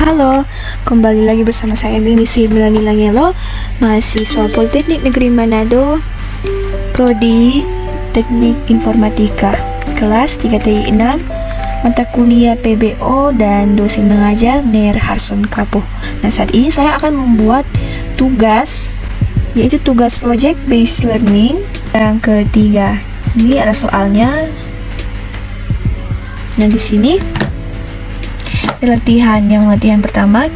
Halo, kembali lagi bersama saya Misi Melani Langelo, mahasiswa Politeknik Negeri Manado, Prodi Teknik Informatika, kelas 3TI 6, mata kuliah PBO dan dosen mengajar Ner Harson Kapoh. Nah, saat ini saya akan membuat tugas, yaitu tugas project based learning yang ketiga. Ini ada soalnya. Nah, di sini latihan pertama.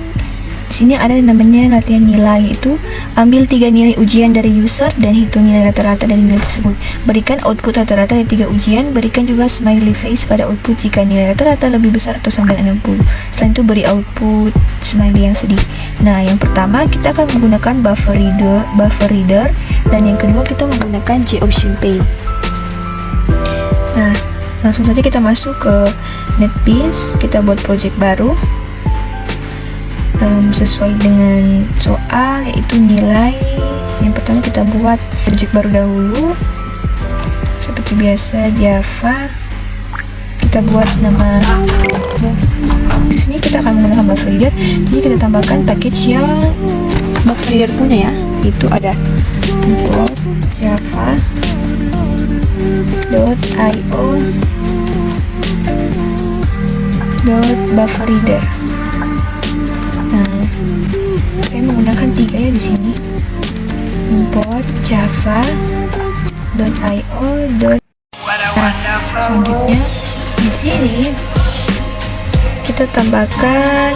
Di sini ada namanya latihan nilai, itu ambil 3 nilai ujian dari user dan hitung nilai rata-rata dari nilai tersebut. Berikan output rata-rata dari 3 ujian. Berikan juga smiley face pada output jika nilai rata-rata lebih besar atau sama dengan 60. Selain itu beri output smiley yang sedih. Nah, yang pertama kita akan menggunakan buffer reader dan yang kedua kita menggunakan JOptionPay. Nah, langsung saja kita masuk ke NetBeans, kita buat project baru sesuai dengan soal, yaitu nilai. Yang pertama kita buat project baru dahulu, seperti biasa Java. Kita buat nama. Di sini kita akan menggunakan buffer reader. Jadi kita tambahkan package yang buffer reader punya, ya, itu ada import java.io .bufferreader. Nah, saya menggunakan 3 ya di sini. Import java.io. Selanjutnya di sini kita tambahkan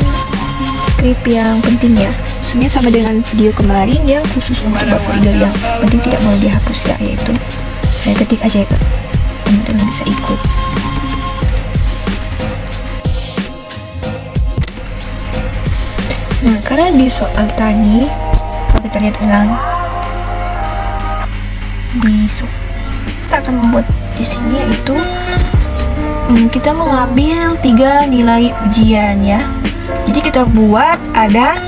script yang penting, ya. Maksudnya sama dengan video kemarin yang khusus untuk bufferreader yang penting tidak mau dihapus, ya, yaitu saya ketik aja ya, teman-teman bisa ikut. Nah, karena di soal tadi, kalau kita lihat ulang kita akan membuat di sini, yaitu kita mengambil 3 nilai ujian, ya. Jadi kita buat ada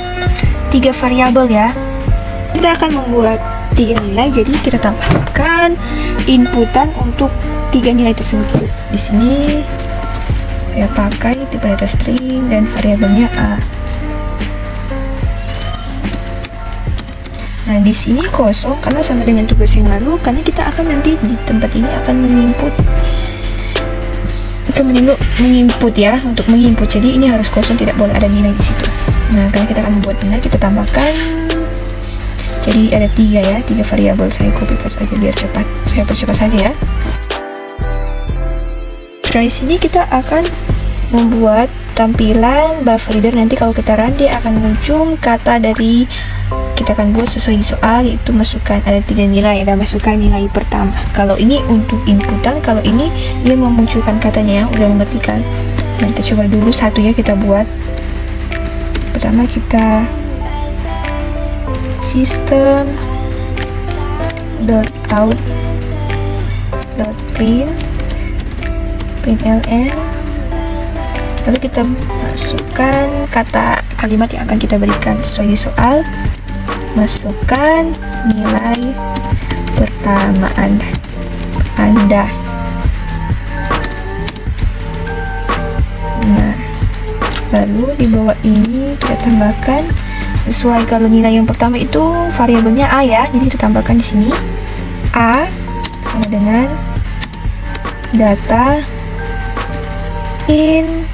3 variabel, ya. Kita akan membuat 3 nilai, jadi kita tambahkan inputan untuk 3 nilai tersebut. Di sini saya pakai tipe data string dan variabelnya A. Nah, di sini kosong karena sama dengan tugas yang lalu, karena kita akan nanti di tempat ini akan menginput ya, untuk menginput. Jadi ini harus kosong, tidak boleh ada nilai di situ. Nah, karena kita akan membuat nilai, kita tambahkan. Jadi ada 3 ya, 3 variabel. Saya copy paste aja biar cepat. Saya percepat saja, ya. Dari sini kita akan membuat tampilan buffer reader. Nanti kalau kita run, dia akan muncul kata dari kita akan buat sesuai di soal, yaitu masukkan ada 3 nilai. Ada masukkan nilai pertama. Kalau ini untuk inputan, kalau ini dia memunculkan katanya, yang udah mengerti kan. Nah, kita coba dulu satu ya, kita buat. Pertama kita system.out.print println, lalu kita masukkan kata kalimat yang akan kita berikan sesuai di soal. Masukkan nilai pertama Anda. Nah, lalu di bawah ini kita tambahkan sesuai, kalau nilai yang pertama itu variabelnya A, ya. Jadi kita tambahkan di sini A sama dengan data in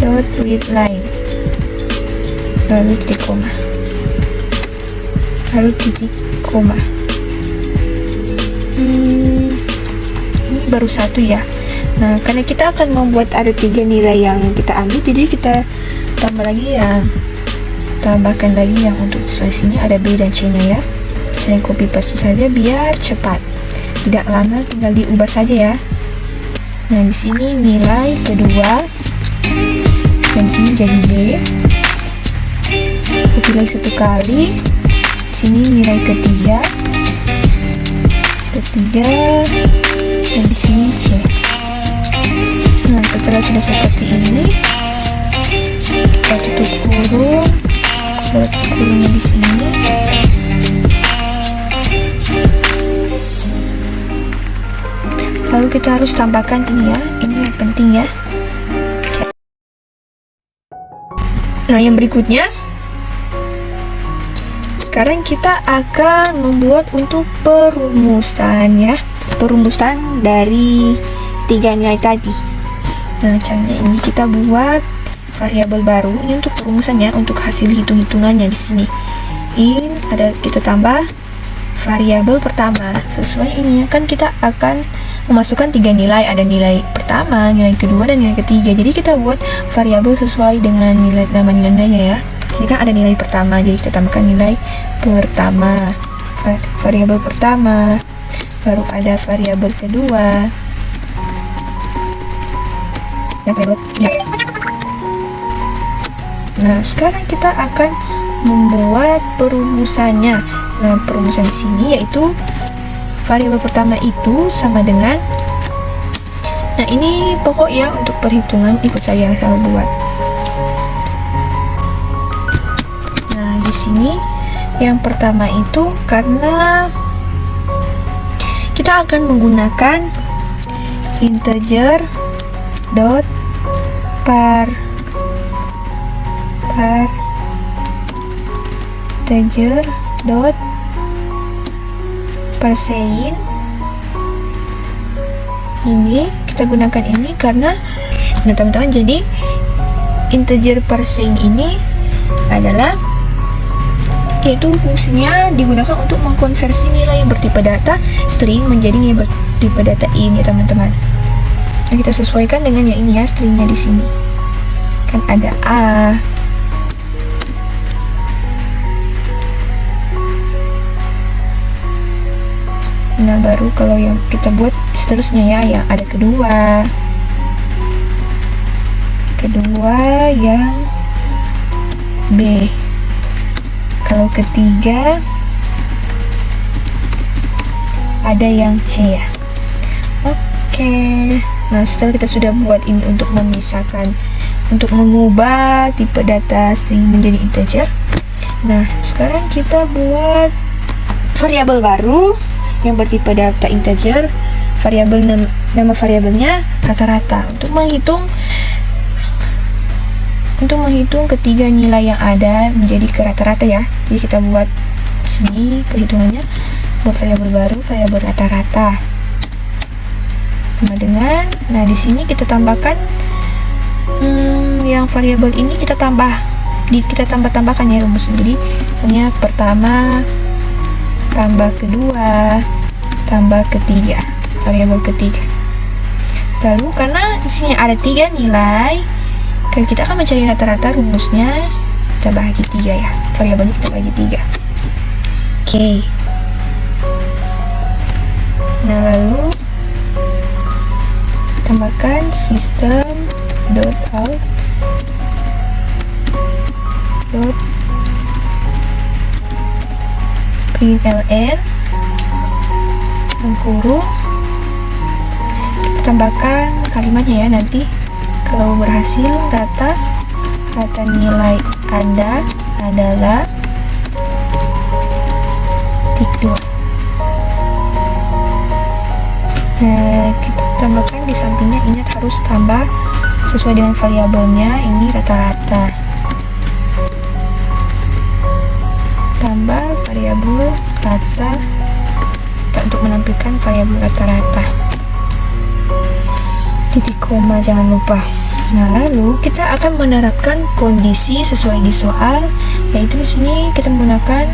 .readline, lalu titik koma. Ini baru satu, ya. Nah, karena kita akan membuat ada 3 nilai yang kita ambil, jadi kita tambahkan lagi yang untuk sesuai sini ada B dan C nya, ya. Saya copy paste saja biar cepat, tidak lama, tinggal diubah saja, ya. Nah, di sini nilai kedua dan sini jadi B. Pilih satu kali. Di sini nilai ketiga dan di sini C. Nah, setelah sudah seperti ini, kita tutup kurung, kurungnya di sini. Lalu kita harus tambahkan ini ya, ini yang penting ya. Nah, yang berikutnya, sekarang kita akan membuat untuk perumusan ya, perumusan dari 3 nilai tadi. Nah, caranya ini kita buat variabel baru ini untuk perumusannya, untuk hasil hitung-hitungannya di sini. In ada kita tambah variabel pertama sesuai ini ya, kan kita akan memasukkan 3 nilai, ada nilai pertama, nilai kedua, dan nilai ketiga. Jadi kita buat variabel sesuai dengan nilai nama nilainya ya. Jadi kan ada nilai pertama, jadi kita tambahkan nilai pertama, variabel pertama, baru ada variabel kedua, dan variabel ya. Nah, sekarang kita akan membuat perumusannya. Nah, perumusan di sini yaitu variabel pertama itu sama dengan, nah ini pokok ya untuk perhitungan, ikut saya buat. Nah, di sini yang pertama itu karena kita akan menggunakan integer dot integer dot persen ini kita gunakan ini karena, nah teman-teman, jadi integer persen ini adalah yaitu fungsinya digunakan untuk mengkonversi nilai yang bertipe data string menjadi nilai bertipe data int ya teman-teman. Nah, kita sesuaikan dengan yang ini ya, stringnya di sini kan ada a. Nah, baru kalau yang kita buat seterusnya ya, yang ada kedua yang B, kalau ketiga ada yang C ya. Oke. Nah, setelah kita sudah buat ini untuk memisahkan, untuk mengubah tipe data string menjadi integer, nah sekarang kita buat variabel baru yang bertipe data integer, variabel nama variabelnya rata-rata untuk menghitung ketiga nilai yang ada menjadi ke rata-rata ya. Jadi kita buat sini perhitungannya, buat variabel baru, variabel rata-rata sama dengan, nah di sini kita tambahkan yang variabel ini kita tambahkan ya rumusnya. Jadi misalnya pertama tambah kedua tambah ketiga, variabel ketiga. Lalu karena di sini ada 3 nilai, kan kita akan mencari rata-rata, rumusnya kita bagi 3 ya, variabelnya kita bagi 3. Oke. Nah, lalu tambahkan system.out println kurung, kita tambahkan kalimatnya ya, nanti kalau berhasil rata nilai Anda adalah tik 2. Nah, kita tambahkan di sampingnya, ingat harus tambah sesuai dengan variabelnya, ini rata-rata, tambah variabel rata untuk menampilkan variabel rata-rata, titik koma jangan lupa. Nah, lalu kita akan menerapkan kondisi sesuai di soal, yaitu di sini kita menggunakan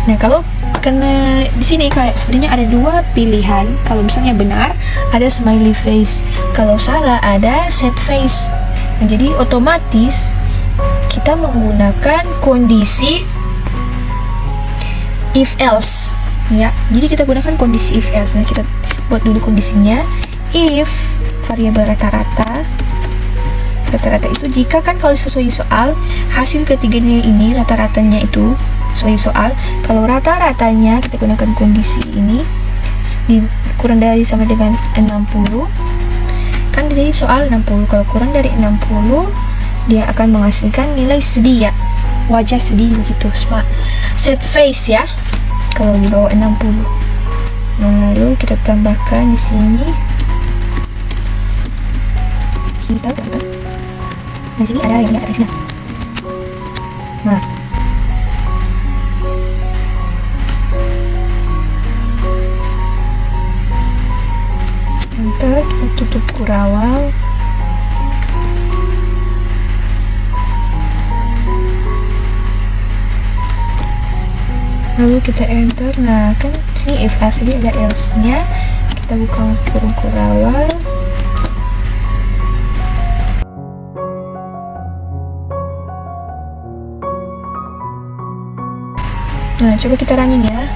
nah kalau karena di sini kayak sebenarnya ada 2 pilihan. Kalau misalnya benar ada smiley face, kalau salah ada sad face. Nah, jadi otomatis kita menggunakan kondisi if else ya. Jadi kita gunakan kondisi if else. Nah, kita buat dulu kondisinya, if variabel rata-rata itu jika kan kalau sesuai soal hasil ketiganya ini rata-ratanya itu sesuai soal, kalau rata-ratanya kita gunakan kondisi ini kurang dari sama dengan 60, kan jadi soal 60, kalau kurang dari 60 dia akan menghasilkan nilai sedih ya, wajah sedih begitu, sad face ya kalau di bawah 60. Nah, lalu kita tambahkan di sini. Di sini ada yang biasa. Nah, enter, kita tutup kurawal. Lalu kita enter. Nah, kan sini if asli ada else nya, kita buka kurung kurawal. Nah, coba kita running ya.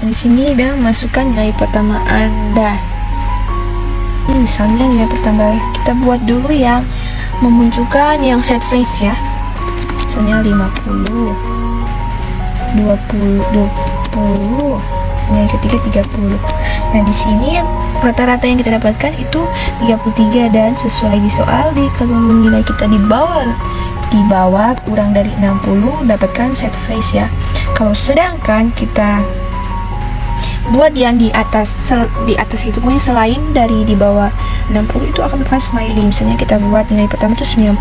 Di sini udah masukkan nilai pertama Anda. Misalnya nilai pertama kita buat dulu yang memunculkan yang set face ya. Misalnya 50, 20, nilai ketiga 30. Nah, di sini rata-rata yang kita dapatkan itu 33 dan sesuai di soal kalau nilai kita di bawah kurang dari 60 dapatkan set face ya. Kalau sedangkan kita buat yang di atas itu punya selain dari di bawah 60 itu akan bukan smiley. Misalnya kita buat nilai pertama itu 90,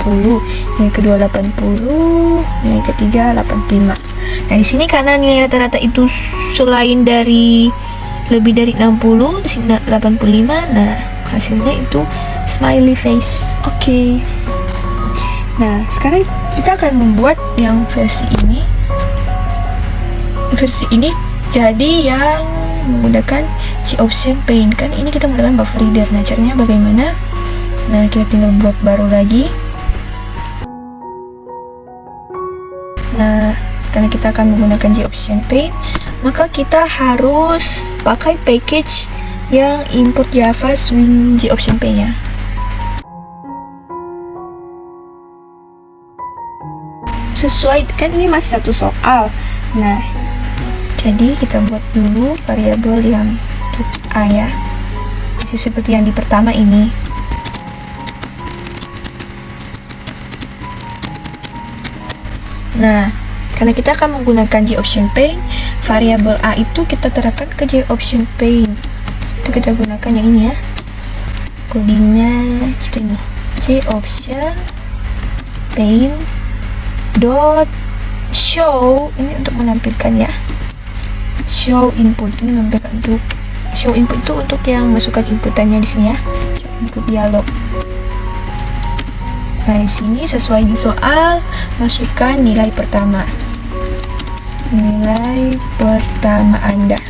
nilai kedua 80, nilai ketiga 85. Nah, di sini karena nilai rata-rata itu selain dari lebih dari 60, di sini 85. Nah, hasilnya itu smiley face. Oke. Nah, sekarang kita akan membuat yang versi ini. Versi ini jadi yang menggunakan G-Option Paint. Kan ini kita menggunakan buffer reader. Nah, caranya bagaimana? Nah, kita tinggal buat baru lagi. Nah, karena kita akan menggunakan G-Option Paint, maka kita harus pakai package yang import Java Swing G-Option Paint ya. Sesuai, kan ini masih satu soal. Nah, jadi kita buat dulu variabel yang A ya, masih seperti yang di pertama ini. Nah, karena kita akan menggunakan G-Option Paint, variabel A itu kita terapkan ke G-Option Paint. Itu kita gunakan yang ini ya, codingnya seperti ini, G-Option Paint dot show, ini untuk menampilkan ya, show input, ini menampilkan untuk show input itu untuk yang masukkan inputannya di sini ya, show input dialog. Nah, di sini sesuai di soal masukkan nilai pertama Anda.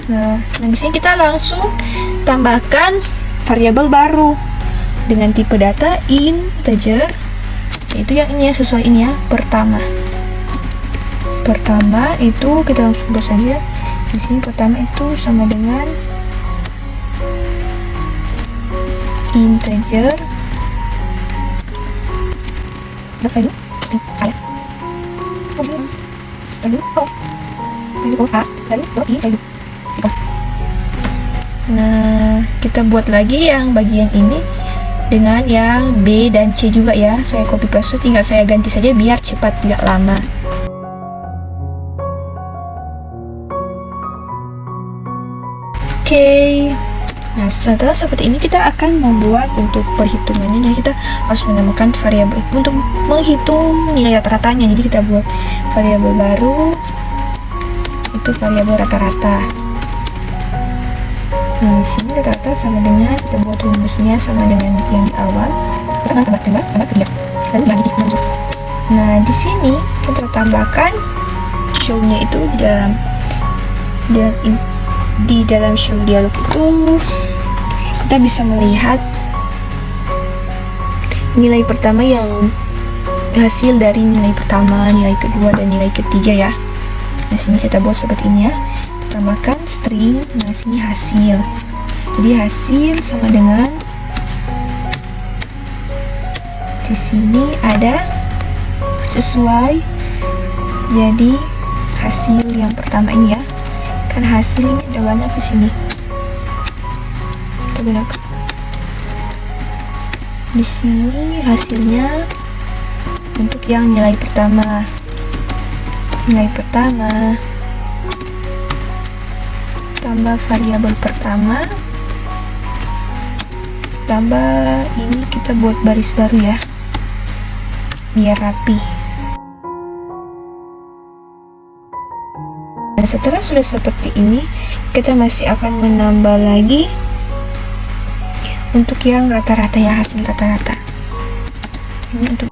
Nah, di sini kita langsung tambahkan variabel baru dengan tipe data integer, yaitu yang ini ya, sesuai ini ya, pertama itu kita langsung buat saja. Di sini pertama itu sama dengan integer value value. Nah, kita buat lagi yang bagian ini dengan yang B dan C juga ya. Saya copy paste, tinggal saya ganti saja biar cepat, tidak lama. Oke. Nah, setelah seperti ini kita akan membuat untuk perhitungannya. Jadi kita harus menambahkan variabel untuk menghitung nilai rata-ratanya. Jadi kita buat variabel baru, itu variabel rata-rata. Nah, di sini rata-rata sama dengan, kita buat rumusnya sama dengan yang di awal. Kita tambah 3. Lalu bagi masuk. Nah, di sini kita tambahkan show-nya itu di dalam show dialog itu kita bisa melihat nilai pertama yang hasil dari nilai pertama, nilai kedua, dan nilai ketiga ya. Nah, sini kita buat seperti ini ya. Tambahkan string. Nah, sini hasil. Jadi hasil sama dengan di sini ada sesuai. Jadi hasil yang pertama ini ya. Kan hasil ini udah banyak di sini. Kita gunakan. Di sini hasilnya untuk yang nilai pertama. nilai pertama tambah variabel pertama tambah ini, kita buat baris baru ya biar rapi. Nah, setelah sudah seperti ini, kita masih akan menambah lagi untuk yang rata-rata ya, hasil rata-rata. Ini untuk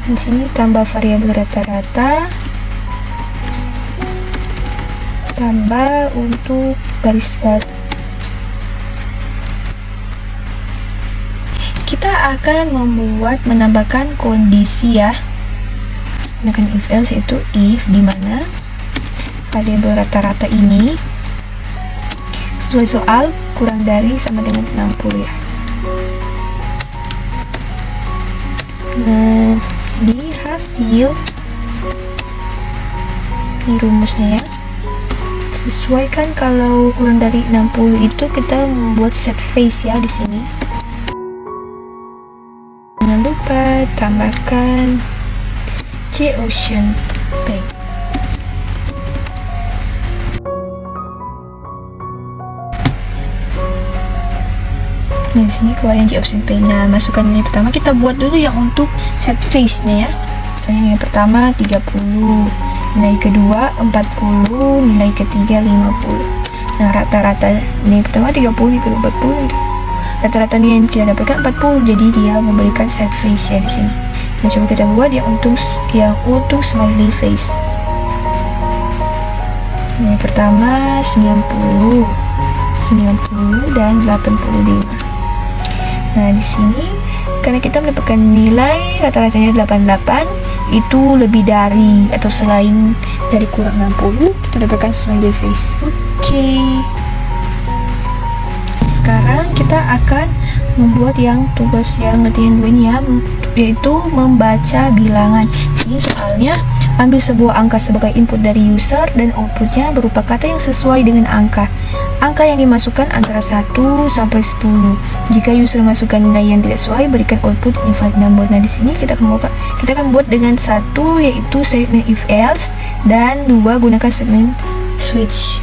di sini tambah variabel rata-rata, tambah untuk garis baru. Kita akan menambahkan kondisi ya, menggunakan if else, yaitu if dimana variabel rata-rata ini sesuai soal kurang dari sama dengan 60 ya. Nah, di hasil ini rumusnya ya, sesuaikan kalau kurang dari 60 itu kita membuat set face ya di sini. Jangan lupa tambahkan JOceanPay. Nah, di sini keluarin JOceanPay. Nah, masukkan nilai pertama, kita buat dulu yang untuk set face-nya ya. Misalnya nilai pertama 30, nilai kedua 40, nilai ketiga 50. Nah, rata-rata nilai pertama 30, nilai kedua 40 gitu. Rata-rata nilai yang kita dapatkan 40, jadi dia memberikan set face ya di sini. Nah, coba kita buat yang untuk smiley face. Nilai pertama 90, 90 dan 85. Nah, di sini karena kita mendapatkan nilai rata-ratanya 88, itu lebih dari atau selain dari kurang 60, kita dapatkan smiley face. Oke. Sekarang kita akan membuat yang tugas yang latihan 2 ini ya, yaitu membaca bilangan. Ini soalnya ambil sebuah angka sebagai input dari user dan outputnya berupa kata yang sesuai dengan angka. Angka yang dimasukkan antara 1 sampai 10. Jika user masukkan nilai yang tidak sesuai, berikan output invalid number. Nah, di sini kita akan buat dengan 1 yaitu statement if else, dan 2 gunakan statement switch.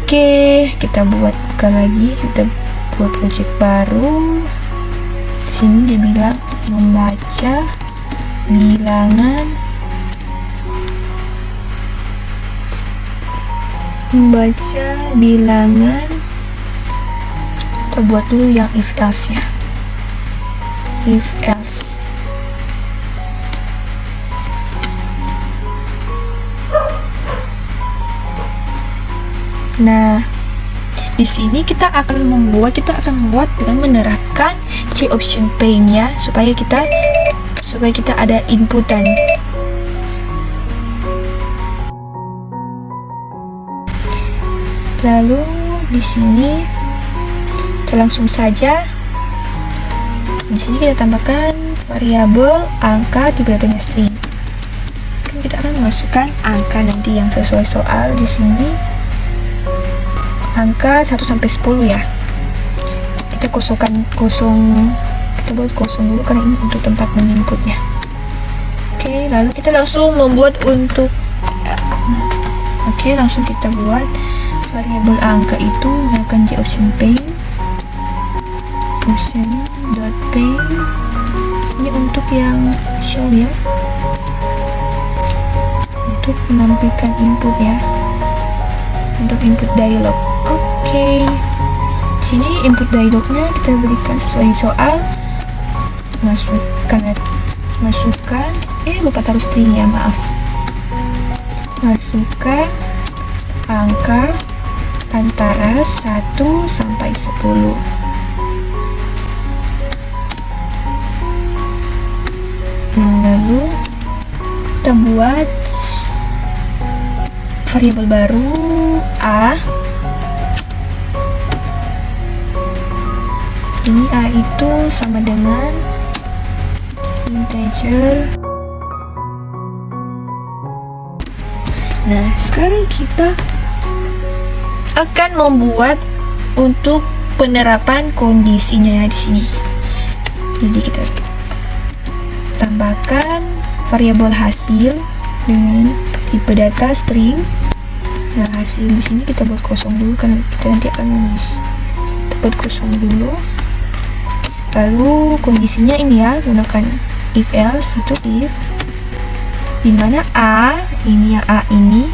Oke, kita buka lagi, kita buat project baru. Di sini dia bilang membaca bilangan, kita buat dulu yang if else ya, if else. Nah, di sini kita akan membuat dengan menerapkan JOceanPay ya, supaya kita ada inputan. Lalu di sini kita langsung saja, di sini kita tambahkan variabel angka di belakangnya string. Kan kita akan memasukkan angka nanti yang sesuai soal. Di sini angka 1 sampai 10 ya. Kita kita buat kosong dulu karena ini untuk tempat menginputnya. Oke, lalu kita langsung membuat untuk langsung kita buat variabel angka itu menggunakan JOceanPay, ocean.pay. Ini untuk yang show ya, untuk menampilkan input ya, untuk input dialog. Oke, di sini input dialognya kita berikan sesuai soal. Masukkan lupa taruh string ya, maaf. Masukkan angka antara 1 sampai 10. Lalu kita buat variabel baru A. Ini A itu sama dengan integer. Nah, sekarang kita akan membuat untuk penerapan kondisinya ya di sini. Jadi kita tambahkan variabel hasil dengan tipe data string. Nah, hasil di sini kita buat kosong dulu karena kita nanti akan menulis. Kita buat kosong dulu. Lalu kondisinya ini ya, gunakan if else, itu if dimana A ini, yang A ini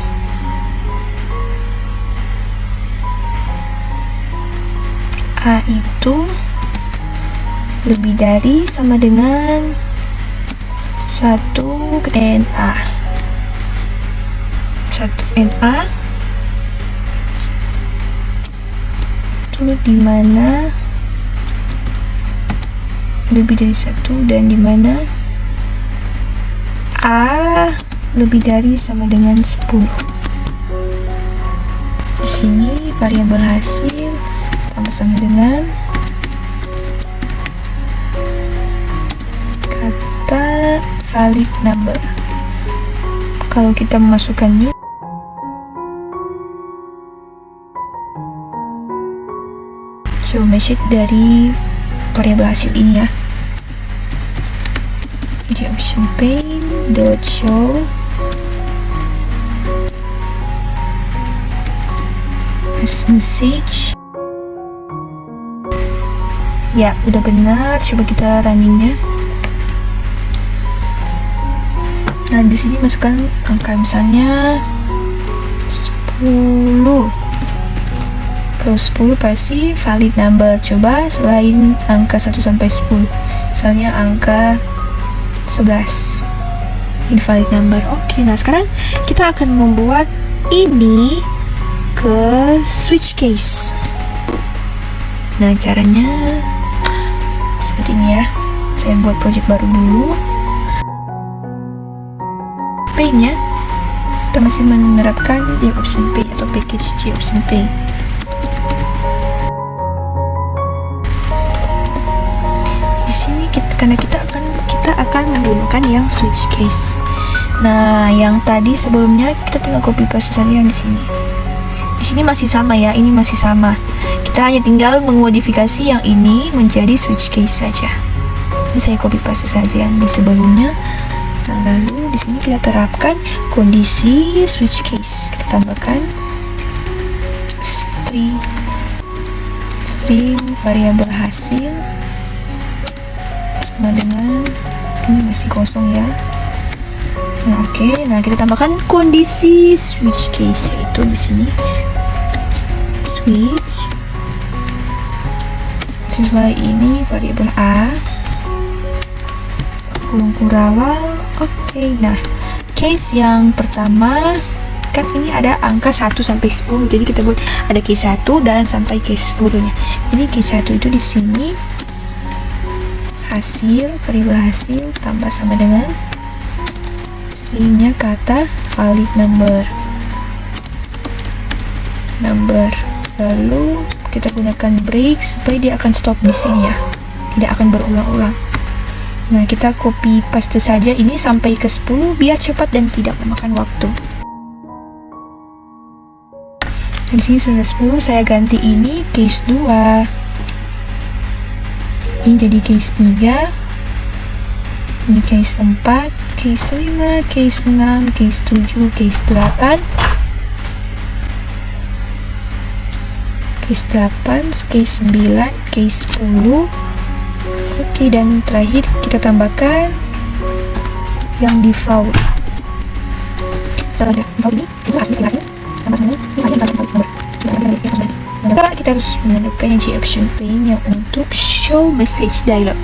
A itu lebih dari sama dengan 1 NA 1 NA itu dimana lebih dari 1 dan dimana A lebih dari sama dengan 10. Di sini variabel hasil tambah sama dengan kata valid number. Kalau kita memasukkannya show message dari variabel hasil ini ya. Di option pane dot show as message. Ya, udah benar. Coba kita runningnya. Nah, di sini masukkan angka misalnya 10. Kalau 10 pasti valid number. Coba selain angka 1 sampai 10. Misalnya angka 11. Invalid number. Oke, nah sekarang kita akan membuat ini ke switch case. Nah, caranya seperti ini ya. Saya buat project baru dulu. P-nya kita masih menerapkan di option P atau package C option P. Di sini karena kita akan menggunakan yang switch case. Nah, yang tadi sebelumnya kita tinggal copy paste saja yang di sini. Di sini masih sama ya, ini masih sama. Kita hanya tinggal memodifikasi yang ini menjadi switch case saja. Ini saya copy paste saja yang di sebelumnya. Nah, lalu di sini kita terapkan kondisi switch case. Kita tambahkan string variabel hasil sama dengan ini masih kosong ya. Nah, oke. Nah, kita tambahkan kondisi switch case, yaitu di sini switch sesuai ini variabel A kurung kurawal. Oke. Nah, case yang pertama kan ini ada angka 1 sampai 10. Jadi kita buat ada case 1 dan sampai case 10-nya. Jadi case 1 itu di sini hasil, variabel hasil tambah sama dengan stringnya kata valid number. Lalu kita gunakan break supaya dia akan stop di sini ya, tidak akan berulang-ulang. Nah, kita copy paste saja ini sampai ke 10 biar cepat dan tidak memakan waktu. Nah, di sini sudah 10, saya ganti ini case 2. Ini jadi case 3. Ini case 4, case 5, case 6, case 7, case 8. Case 8, case 9, case 10. Oke, dan terakhir kita tambahkan yang default. Setelah default ini, itu hasilnya tambah sama maka kita harus menentukan yang G option pane yang untuk show message dialog.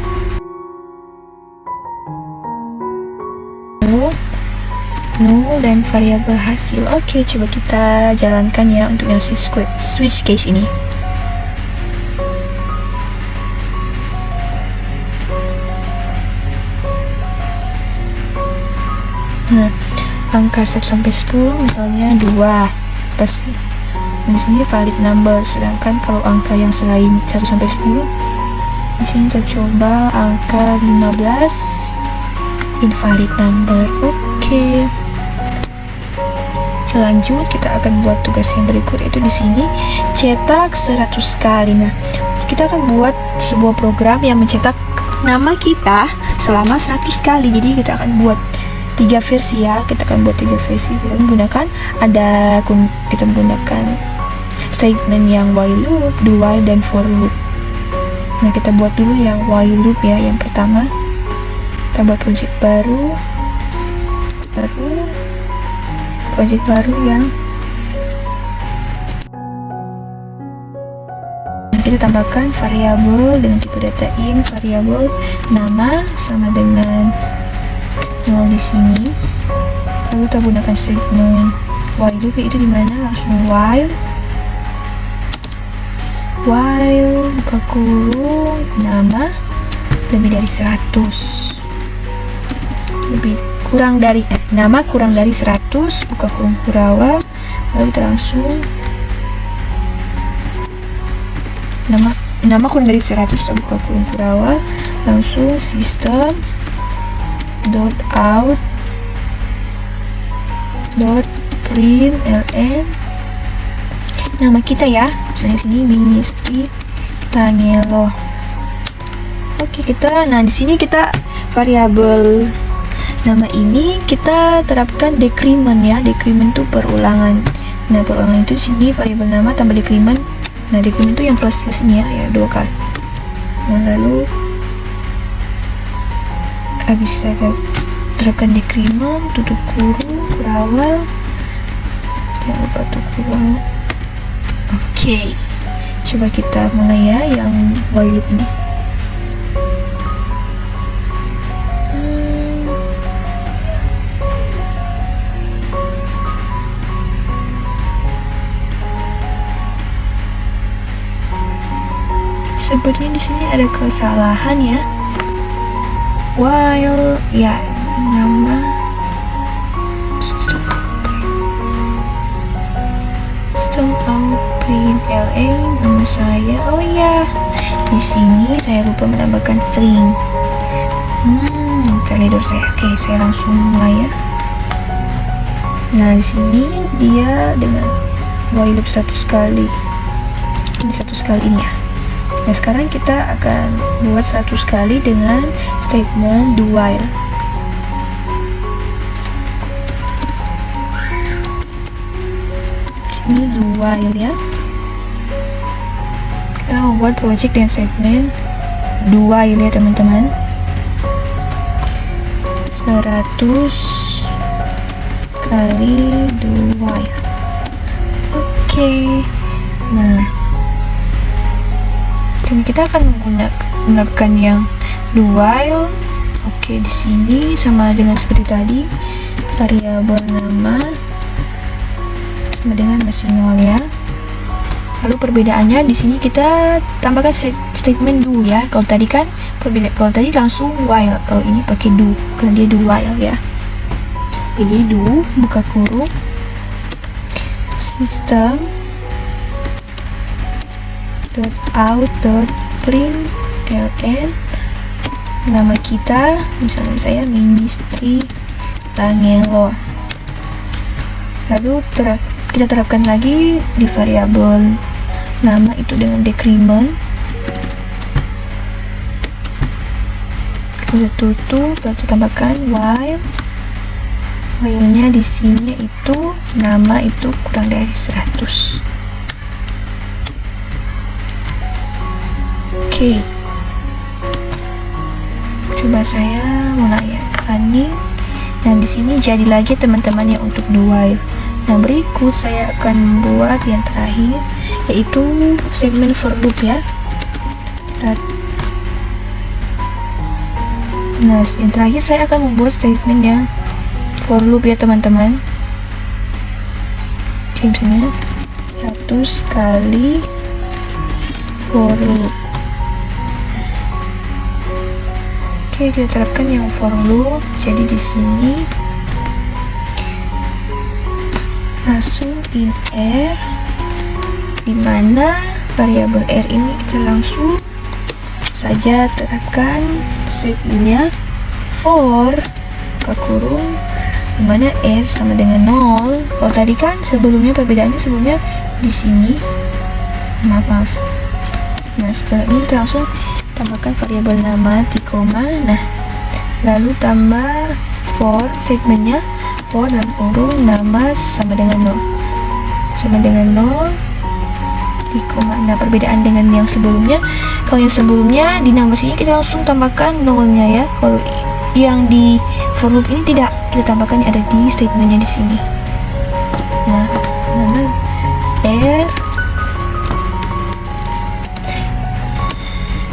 Null dan variabel hasil. Oke, coba kita jalankan ya untuk yang switch case ini. Nah, angka 1 sampai 10 misalnya 2 pasti di sini valid number, sedangkan kalau angka yang selain 1 sampai 10 di sini kita coba angka 15 invalid number. Oke. Lanjut, kita akan buat tugas yang berikut, yaitu di sini cetak 100 kali. Nah, kita akan buat sebuah program yang mencetak nama kita selama 100 kali. Jadi kita akan buat 3 versi ya. Kita akan buat 3 versi. Kita menggunakan statement yang while loop, do while, dan for loop. Nah, kita buat dulu yang while loop ya. Yang pertama, kita buat project baru yang kita tambahkan variabel dengan tipe data int, variabel nama sama dengan 0 di sini. Lalu kita gunakan statement while loop, itu dimana langsung while buka kurung nama lebih dari 100, nama kurang dari 100, buka kurung kurawal. Lalu kita langsung nama kurang dari 100, buka kurung kurawal, langsung system dot out dot println nama kita ya, misalnya sini Ministry Langelo. Oke, nah di sini kita variabel nama ini kita terapkan decrement ya. Decrement itu perulangan. Nah, perulangan itu sini variabel nama tambah decrement. Nah, decrement itu yang plus ini ya 2 kali. Nah, lalu habis kita terapkan decrement, tutup kurung, kurawal, jangan lupa tutup kurung. Oke, coba kita mulai ya yang while loop ini. Sebenarnya di sini ada kesalahan ya. While ya nama system out println nama saya. Oh iya, di sini saya lupa menambahkan string. Teledor saya. Oke, saya langsung mulai ya. Nah, di sini dia dengan while loop 100 kali. Ini 100 kali ini ya. Nah, sekarang kita akan buat 100 kali dengan statement do while. Sini do while ya. Kita membuat project dengan statement do while ya teman-teman. 100 kali do while. Oke. Nah, dan kita akan menerapkan yang do while. Oke, di sini sama dengan seperti tadi, variabel nama sama dengan masih 0 ya. Lalu perbedaannya di sini kita tambahkan statement do ya. Kalau tadi langsung while, kalau ini pakai do karena dia do while ya. Ini do buka kurung system out println nama kita, misalnya saya Ministry Langelo. Lalu kita terapkan lagi di variabel nama itu dengan decrement. Kita tutup, lalu tambahkan while-nya di sini itu nama itu kurang dari 100. Oke, coba saya mulai ya, running. Nah, di sini jadi lagi teman-teman ya untuk do while. Nah, berikut saya akan membuat yang terakhir, yaitu segmen for loop ya. Nah, yang terakhir saya akan membuat statement yang for loop ya teman-teman. Jadi misalnya 100 kali for loop. Oke, kita terapkan yang for loop. Jadi di sini langsung in r, dimana variabel r ini kita langsung saja terapkan setnya for buka kurung, dimana r sama dengan 0. Kalau tadi kan perbedaannya sebelumnya di sini, maaf. Nah, setelah ini kita langsung tambahkan variabel nama di koma. Nah, lalu tambah for segmennya, for dalam kurung nama sama dengan 0 di koma. Nah, perbedaan dengan yang sebelumnya, kalau yang sebelumnya di nama sini kita langsung tambahkan nolnya ya. Kalau yang di for loop ini tidak, kita tambahkan yang ada di statementnya di sini. Nah, nama r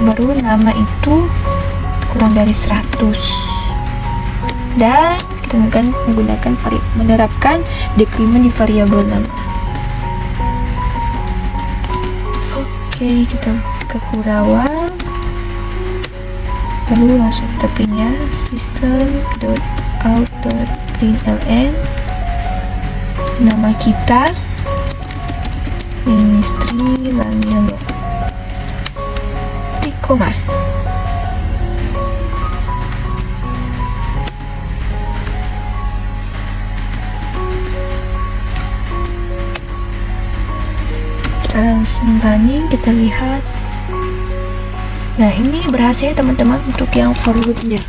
baru nama itu kurang dari 100, dan kita akan menerapkan decrement di variabel nama. Oke, kita buka Kurawang, lalu langsung kita print ya, system.out.println nama kita ministry Langiolo di koma. Langsung running, kita lihat. Nah, ini berhasil teman-teman untuk yang for loop-nya.